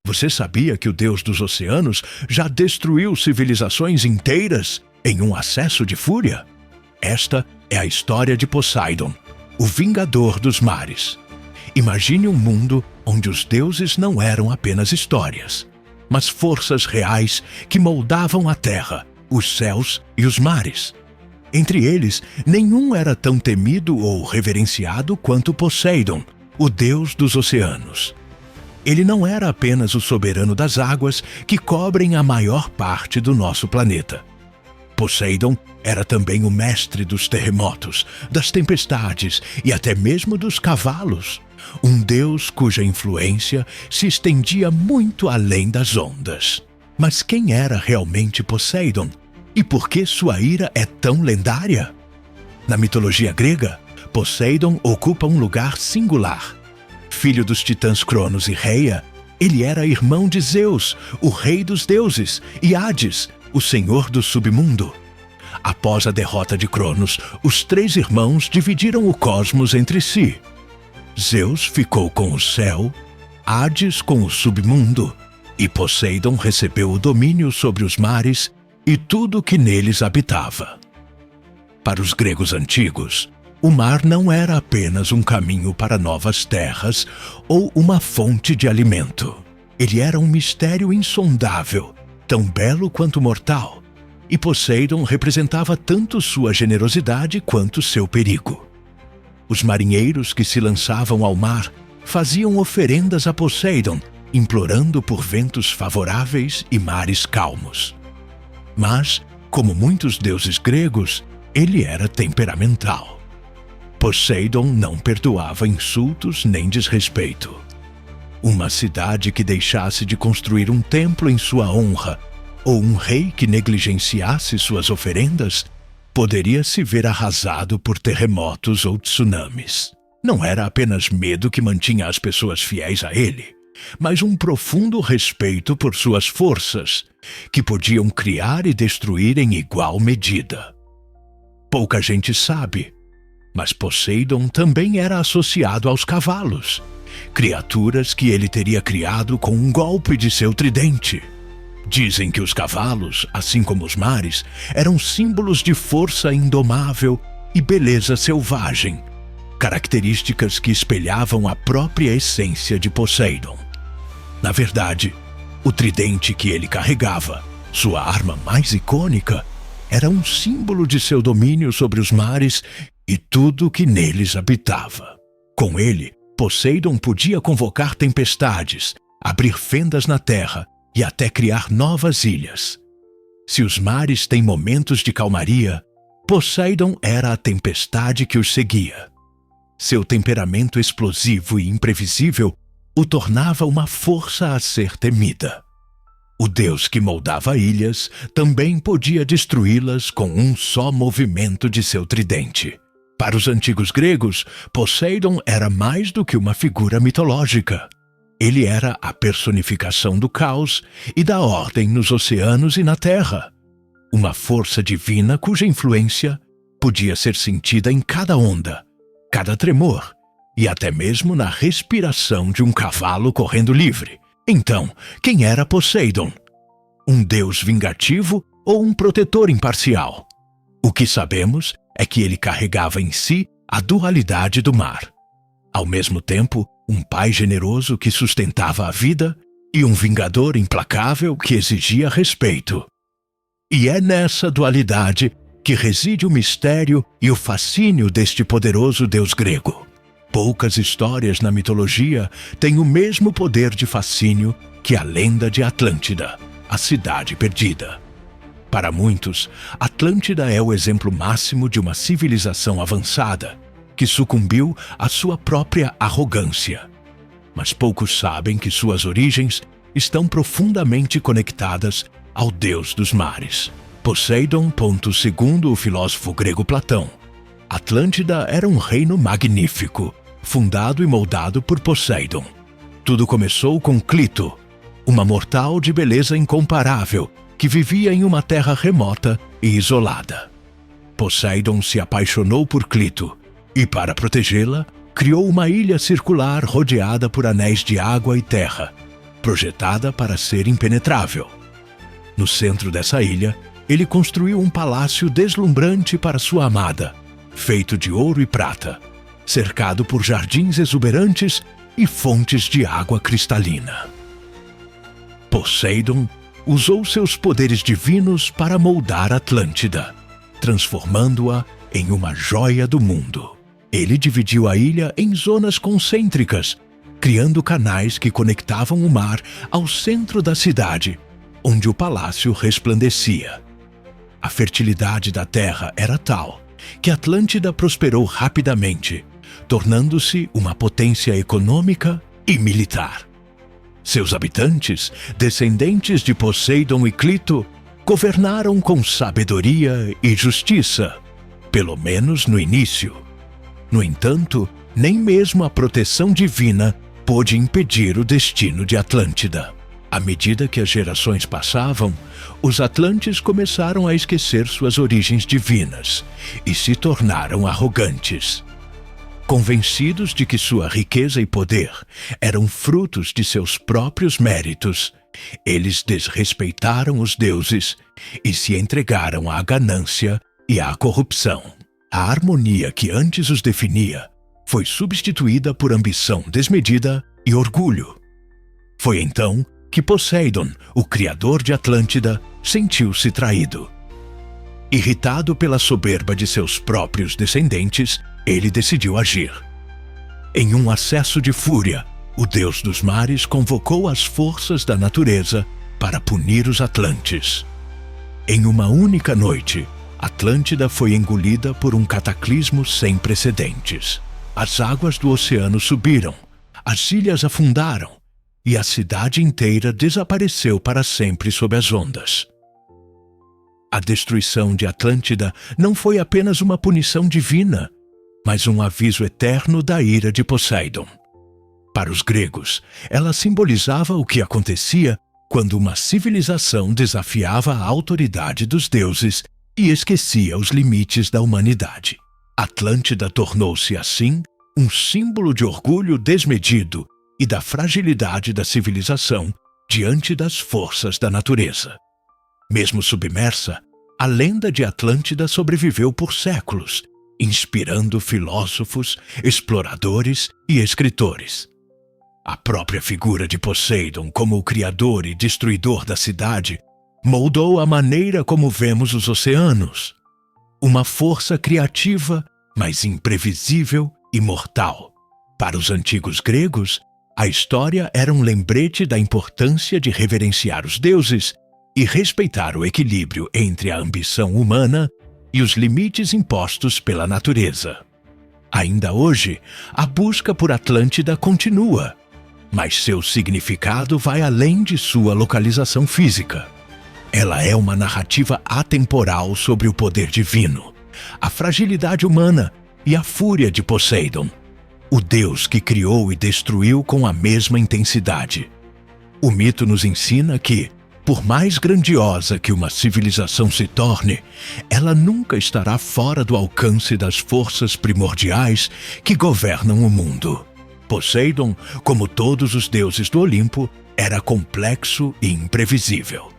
Você sabia que o Deus dos oceanos já destruiu civilizações inteiras em um acesso de fúria? Esta é a história de Poseidon, o vingador dos mares. Imagine um mundo onde os deuses não eram apenas histórias, mas forças reais que moldavam a terra, os céus e os mares. Entre eles, nenhum era tão temido ou reverenciado quanto Poseidon, o deus dos oceanos. Ele não era apenas o soberano das águas que cobrem a maior parte do nosso planeta. Poseidon era também o mestre dos terremotos, das tempestades e até mesmo dos cavalos, um deus cuja influência se estendia muito além das ondas. Mas quem era realmente Poseidon? E por que sua ira é tão lendária? Na mitologia grega, Poseidon ocupa um lugar singular. Filho dos titãs Cronos e Reia, ele era irmão de Zeus, o rei dos deuses, e Hades, o senhor do submundo. Após a derrota de Cronos, os três irmãos dividiram o cosmos entre si. Zeus ficou com o céu, Hades com o submundo, e Poseidon recebeu o domínio sobre os mares e tudo que neles habitava. Para os gregos antigos, o mar não era apenas um caminho para novas terras ou uma fonte de alimento. Ele era um mistério insondável, tão belo quanto mortal, e Poseidon representava tanto sua generosidade quanto seu perigo. Os marinheiros que se lançavam ao mar faziam oferendas a Poseidon, implorando por ventos favoráveis e mares calmos. Mas, como muitos deuses gregos, ele era temperamental. Poseidon não perdoava insultos nem desrespeito. Uma cidade que deixasse de construir um templo em sua honra, ou um rei que negligenciasse suas oferendas, poderia se ver arrasado por terremotos ou tsunamis. Não era apenas medo que mantinha as pessoas fiéis a ele, mas um profundo respeito por suas forças, que podiam criar e destruir em igual medida. Pouca gente sabe, mas Poseidon também era associado aos cavalos, criaturas que ele teria criado com um golpe de seu tridente. Dizem que os cavalos, assim como os mares, eram símbolos de força indomável e beleza selvagem, características que espelhavam a própria essência de Poseidon. Na verdade, o tridente que ele carregava, sua arma mais icônica, era um símbolo de seu domínio sobre os mares e tudo que neles habitava. Com ele, Poseidon podia convocar tempestades, abrir fendas na terra e até criar novas ilhas. Se os mares têm momentos de calmaria, Poseidon era a tempestade que os seguia. Seu temperamento explosivo e imprevisível o tornava uma força a ser temida. O deus que moldava ilhas também podia destruí-las com um só movimento de seu tridente. Para os antigos gregos, Poseidon era mais do que uma figura mitológica. Ele era a personificação do caos e da ordem nos oceanos e na terra. Uma força divina cuja influência podia ser sentida em cada onda, cada tremor e até mesmo na respiração de um cavalo correndo livre. Então, quem era Poseidon? Um deus vingativo ou um protetor imparcial? O que sabemos é que ele carregava em si a dualidade do mar. Ao mesmo tempo, um pai generoso que sustentava a vida e um vingador implacável que exigia respeito. E é nessa dualidade que reside o mistério e o fascínio deste poderoso deus grego. Poucas histórias na mitologia têm o mesmo poder de fascínio que a lenda de Atlântida, a cidade perdida. Para muitos, Atlântida é o exemplo máximo de uma civilização avançada, que sucumbiu à sua própria arrogância. Mas poucos sabem que suas origens estão profundamente conectadas ao deus dos mares. Poseidon, segundo o filósofo grego Platão, Atlântida era um reino magnífico, fundado e moldado por Poseidon. Tudo começou com Clito, uma mortal de beleza incomparável que vivia em uma terra remota e isolada. Poseidon se apaixonou por Clito e, para protegê-la, criou uma ilha circular rodeada por anéis de água e terra, projetada para ser impenetrável. No centro dessa ilha, ele construiu um palácio deslumbrante para sua amada, feito de ouro e prata, cercado por jardins exuberantes e fontes de água cristalina. Poseidon usou seus poderes divinos para moldar Atlântida, transformando-a em uma joia do mundo. Ele dividiu a ilha em zonas concêntricas, criando canais que conectavam o mar ao centro da cidade, onde o palácio resplandecia. A fertilidade da terra era tal que Atlântida prosperou rapidamente, tornando-se uma potência econômica e militar. Seus habitantes, descendentes de Poseidon e Clito, governaram com sabedoria e justiça, pelo menos no início. No entanto, nem mesmo a proteção divina pôde impedir o destino de Atlântida. À medida que as gerações passavam, os atlantes começaram a esquecer suas origens divinas e se tornaram arrogantes. Convencidos de que sua riqueza e poder eram frutos de seus próprios méritos, eles desrespeitaram os deuses e se entregaram à ganância e à corrupção. A harmonia que antes os definia foi substituída por ambição desmedida e orgulho. Foi então que Poseidon, o criador de Atlântida, sentiu-se traído. Irritado pela soberba de seus próprios descendentes, ele decidiu agir. Em um acesso de fúria, o deus dos mares convocou as forças da natureza para punir os atlantes. Em uma única noite, Atlântida foi engolida por um cataclismo sem precedentes. As águas do oceano subiram, as ilhas afundaram e a cidade inteira desapareceu para sempre sob as ondas. A destruição de Atlântida não foi apenas uma punição divina, mas um aviso eterno da ira de Poseidon. Para os gregos, ela simbolizava o que acontecia quando uma civilização desafiava a autoridade dos deuses e esquecia os limites da humanidade. Atlântida tornou-se, assim, um símbolo de orgulho desmedido e da fragilidade da civilização diante das forças da natureza. Mesmo submersa, a lenda de Atlântida sobreviveu por séculos, inspirando filósofos, exploradores e escritores. A própria figura de Poseidon como o criador e destruidor da cidade moldou a maneira como vemos os oceanos. Uma força criativa, mas imprevisível e mortal. Para os antigos gregos, a história era um lembrete da importância de reverenciar os deuses e respeitar o equilíbrio entre a ambição humana e os limites impostos pela natureza. Ainda hoje, a busca por Atlântida continua, mas seu significado vai além de sua localização física. Ela é uma narrativa atemporal sobre o poder divino, a fragilidade humana e a fúria de Poseidon, o deus que criou e destruiu com a mesma intensidade. O mito nos ensina que, por mais grandiosa que uma civilização se torne, ela nunca estará fora do alcance das forças primordiais que governam o mundo. Poseidon, como todos os deuses do Olimpo, era complexo e imprevisível.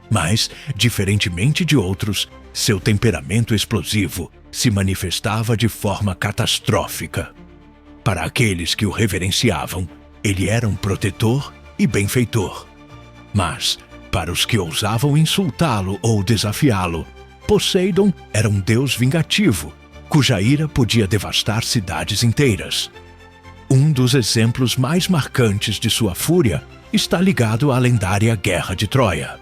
Mas, diferentemente de outros, seu temperamento explosivo se manifestava de forma catastrófica. Para aqueles que o reverenciavam, ele era um protetor e benfeitor. Mas, para os que ousavam insultá-lo ou desafiá-lo, Poseidon era um deus vingativo, cuja ira podia devastar cidades inteiras. Um dos exemplos mais marcantes de sua fúria está ligado à lendária Guerra de Troia.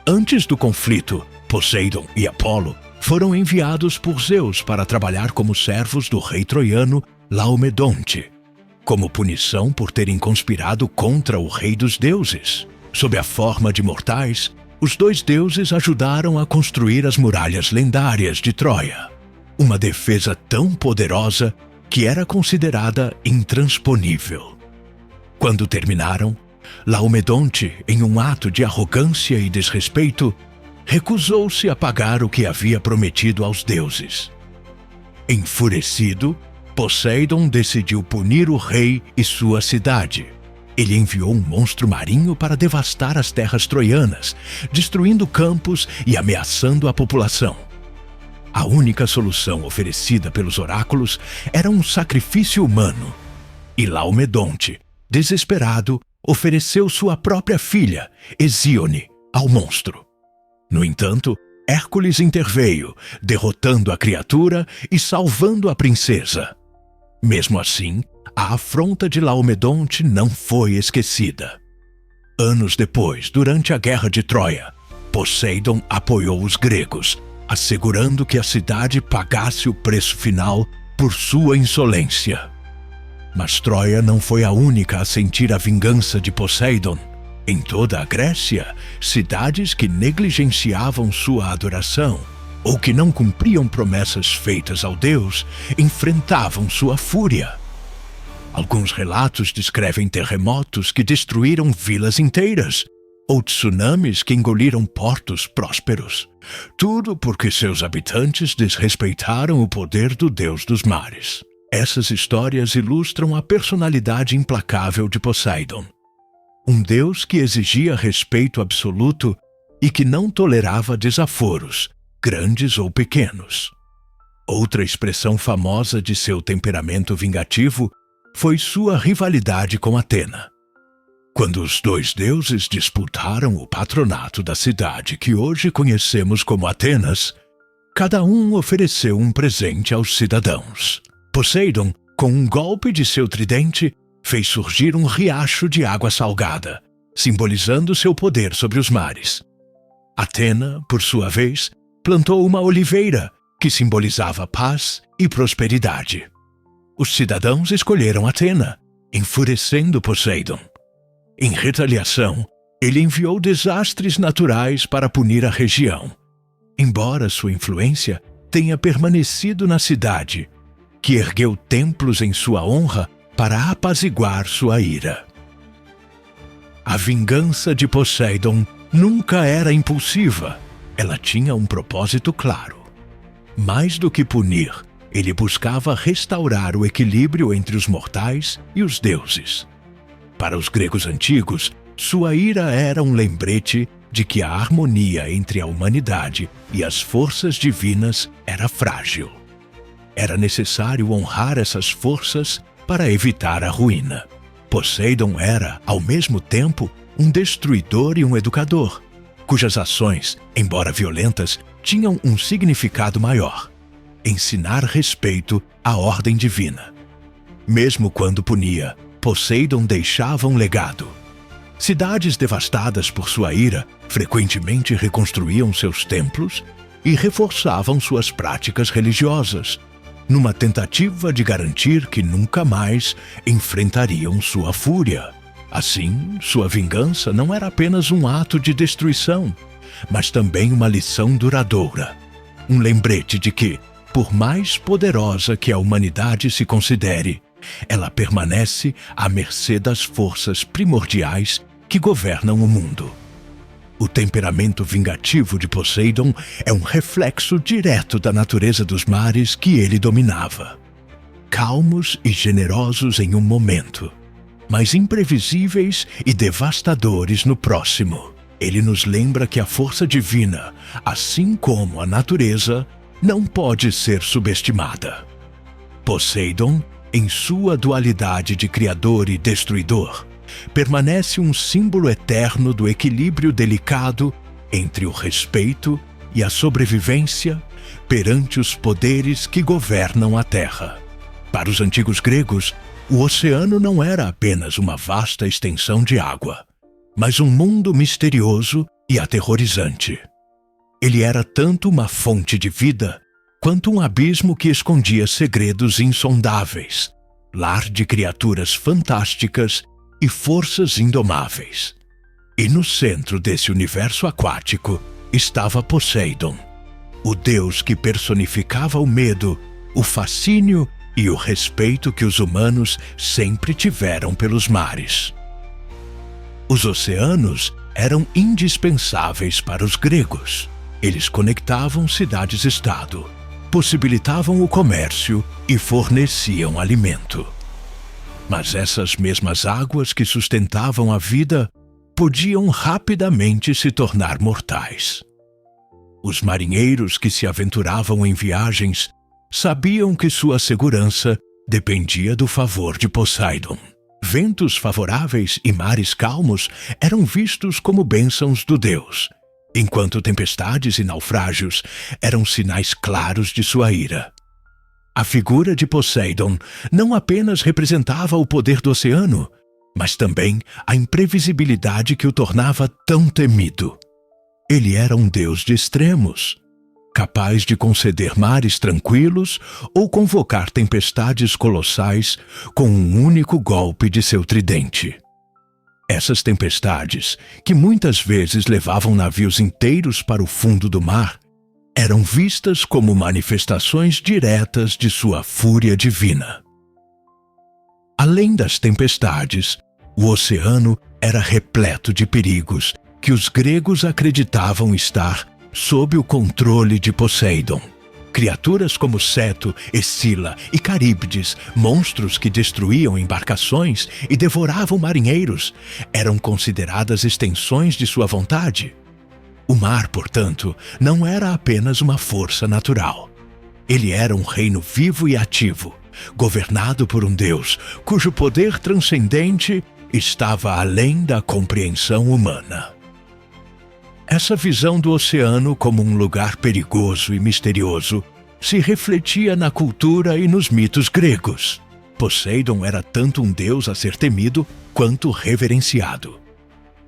Antes do conflito, Poseidon e Apolo foram enviados por Zeus para trabalhar como servos do rei troiano Laomedonte, como punição por terem conspirado contra o rei dos deuses. Sob a forma de mortais, os dois deuses ajudaram a construir as muralhas lendárias de Troia, uma defesa tão poderosa que era considerada intransponível. Quando terminaram, Laomedonte, em um ato de arrogância e desrespeito, recusou-se a pagar o que havia prometido aos deuses. Enfurecido, Poseidon decidiu punir o rei e sua cidade. ele enviou um monstro marinho para devastar as terras troianas, destruindo campos e ameaçando a população. A única solução oferecida pelos oráculos era um sacrifício humano, e Laomedonte, desesperado, ofereceu sua própria filha, Hesíone, ao monstro. No entanto, Hércules interveio, derrotando a criatura e salvando a princesa. Mesmo assim, a afronta de Laomedonte não foi esquecida. Anos depois, durante a Guerra de Troia, Poseidon apoiou os gregos, assegurando que a cidade pagasse o preço final por sua insolência. Mas Troia não foi a única a sentir a vingança de Poseidon. Em toda a Grécia, cidades que negligenciavam sua adoração ou que não cumpriam promessas feitas ao deus enfrentavam sua fúria. Alguns relatos descrevem terremotos que destruíram vilas inteiras, ou tsunamis que engoliram portos prósperos. Tudo porque seus habitantes desrespeitaram o poder do deus dos mares. Essas histórias ilustram a personalidade implacável de Poseidon. Um deus que exigia respeito absoluto e que não tolerava desaforos, grandes ou pequenos. Outra expressão famosa de seu temperamento vingativo foi sua rivalidade com Atena. Quando os dois deuses disputaram o patronato da cidade que hoje conhecemos como Atenas, cada um ofereceu um presente aos cidadãos. Poseidon, com um golpe de seu tridente, fez surgir um riacho de água salgada, simbolizando seu poder sobre os mares. Atena, por sua vez, plantou uma oliveira, que simbolizava paz e prosperidade. Os cidadãos escolheram Atena, enfurecendo Poseidon. Em retaliação, ele enviou desastres naturais para punir a região, embora sua influência tenha permanecido na cidade, que ergueu templos em sua honra para apaziguar sua ira. A vingança de Poseidon nunca era impulsiva. Ela tinha um propósito claro. Mais do que punir, ele buscava restaurar o equilíbrio entre os mortais e os deuses. Para os gregos antigos, sua ira era um lembrete de que a harmonia entre a humanidade e as forças divinas era frágil. Era necessário honrar essas forças para evitar a ruína. Poseidon era, ao mesmo tempo, um destruidor e um educador, cujas ações, embora violentas, tinham um significado maior: ensinar respeito à ordem divina. Mesmo quando punia, Poseidon deixava um legado. Cidades devastadas por sua ira frequentemente reconstruíam seus templos e reforçavam suas práticas religiosas, numa tentativa de garantir que nunca mais enfrentariam sua fúria. Assim, sua vingança não era apenas um ato de destruição, mas também uma lição duradoura. Um lembrete de que, por mais poderosa que a humanidade se considere, ela permanece à mercê das forças primordiais que governam o mundo. O temperamento vingativo de Poseidon é um reflexo direto da natureza dos mares que ele dominava. Calmos e generosos em um momento, mas imprevisíveis e devastadores no próximo. Ele nos lembra que a força divina, assim como a natureza, não pode ser subestimada. Poseidon, em sua dualidade de criador e destruidor, permanece um símbolo eterno do equilíbrio delicado entre o respeito e a sobrevivência perante os poderes que governam a Terra. Para os antigos gregos, o oceano não era apenas uma vasta extensão de água, mas um mundo misterioso e aterrorizante. Ele era tanto uma fonte de vida, quanto um abismo que escondia segredos insondáveis, lar de criaturas fantásticas e forças indomáveis. E no centro desse universo aquático estava Poseidon, o deus que personificava o medo, o fascínio e o respeito que os humanos sempre tiveram pelos mares. Os oceanos eram indispensáveis para os gregos. Eles conectavam cidades-estado, possibilitavam o comércio e forneciam alimento. Mas essas mesmas águas que sustentavam a vida podiam rapidamente se tornar mortais. Os marinheiros que se aventuravam em viagens sabiam que sua segurança dependia do favor de Poseidon. Ventos favoráveis e mares calmos eram vistos como bênçãos do deus, enquanto tempestades e naufrágios eram sinais claros de sua ira. A figura de Poseidon não apenas representava o poder do oceano, mas também a imprevisibilidade que o tornava tão temido. Ele era um deus de extremos, capaz de conceder mares tranquilos ou convocar tempestades colossais com um único golpe de seu tridente. Essas tempestades, que muitas vezes levavam navios inteiros para o fundo do mar, eram vistas como manifestações diretas de sua fúria divina. Além das tempestades, o oceano era repleto de perigos que os gregos acreditavam estar sob o controle de Poseidon. Criaturas como Ceto, Escila e Caríbdes, monstros que destruíam embarcações e devoravam marinheiros, eram consideradas extensões de sua vontade. O mar, portanto, não era apenas uma força natural. Ele era um reino vivo e ativo, governado por um Deus cujo poder transcendente estava além da compreensão humana. Essa visão do oceano como um lugar perigoso e misterioso se refletia na cultura e nos mitos gregos. Poseidon era tanto um deus a ser temido quanto reverenciado.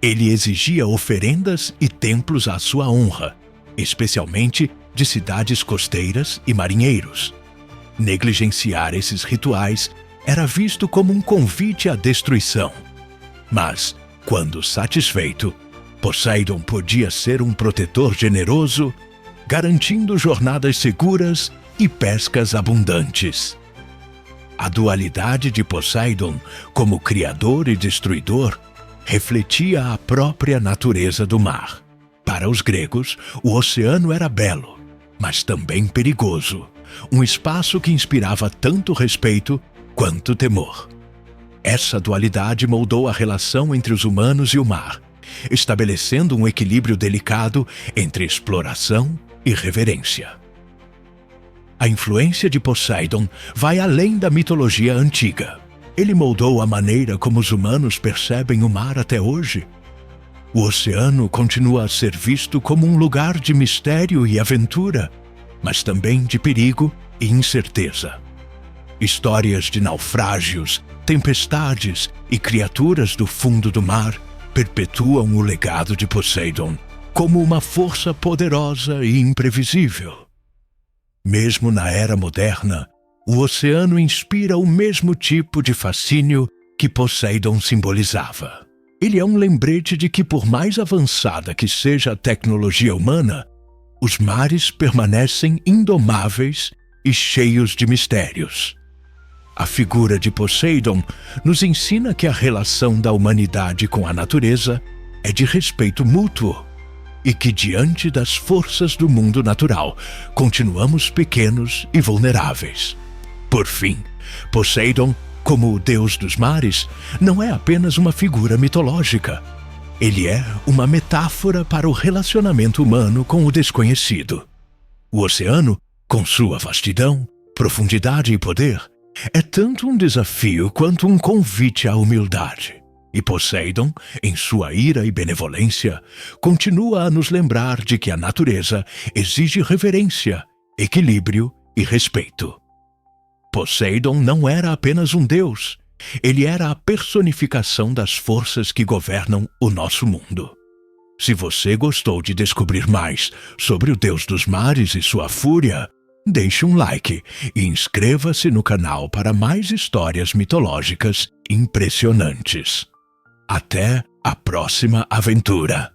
Ele exigia oferendas e templos à sua honra, especialmente de cidades costeiras e marinheiros. Negligenciar esses rituais era visto como um convite à destruição. Mas, quando satisfeito, Poseidon podia ser um protetor generoso, garantindo jornadas seguras e pescas abundantes. A dualidade de Poseidon como criador e destruidor refletia a própria natureza do mar. Para os gregos, o oceano era belo, mas também perigoso, um espaço que inspirava tanto respeito quanto temor. Essa dualidade moldou a relação entre os humanos e o mar, estabelecendo um equilíbrio delicado entre exploração e reverência. A influência de Poseidon vai além da mitologia antiga. Ele moldou a maneira como os humanos percebem o mar até hoje. O oceano continua a ser visto como um lugar de mistério e aventura, mas também de perigo e incerteza. Histórias de naufrágios, tempestades e criaturas do fundo do mar perpetuam o legado de Poseidon como uma força poderosa e imprevisível. Mesmo na era moderna, o oceano inspira o mesmo tipo de fascínio que Poseidon simbolizava. Ele é um lembrete de que, por mais avançada que seja a tecnologia humana, os mares permanecem indomáveis e cheios de mistérios. A figura de Poseidon nos ensina que a relação da humanidade com a natureza é de respeito mútuo e que, diante das forças do mundo natural, continuamos pequenos e vulneráveis. Por fim, Poseidon, como o deus dos mares, não é apenas uma figura mitológica. Ele é uma metáfora para o relacionamento humano com o desconhecido. O oceano, com sua vastidão, profundidade e poder, é tanto um desafio quanto um convite à humildade. E Poseidon, em sua ira e benevolência, continua a nos lembrar de que a natureza exige reverência, equilíbrio e respeito. Poseidon não era apenas um deus, ele era a personificação das forças que governam o nosso mundo. Se você gostou de descobrir mais sobre o Deus dos Mares e sua fúria, deixe um like e inscreva-se no canal para mais histórias mitológicas impressionantes. Até a próxima aventura!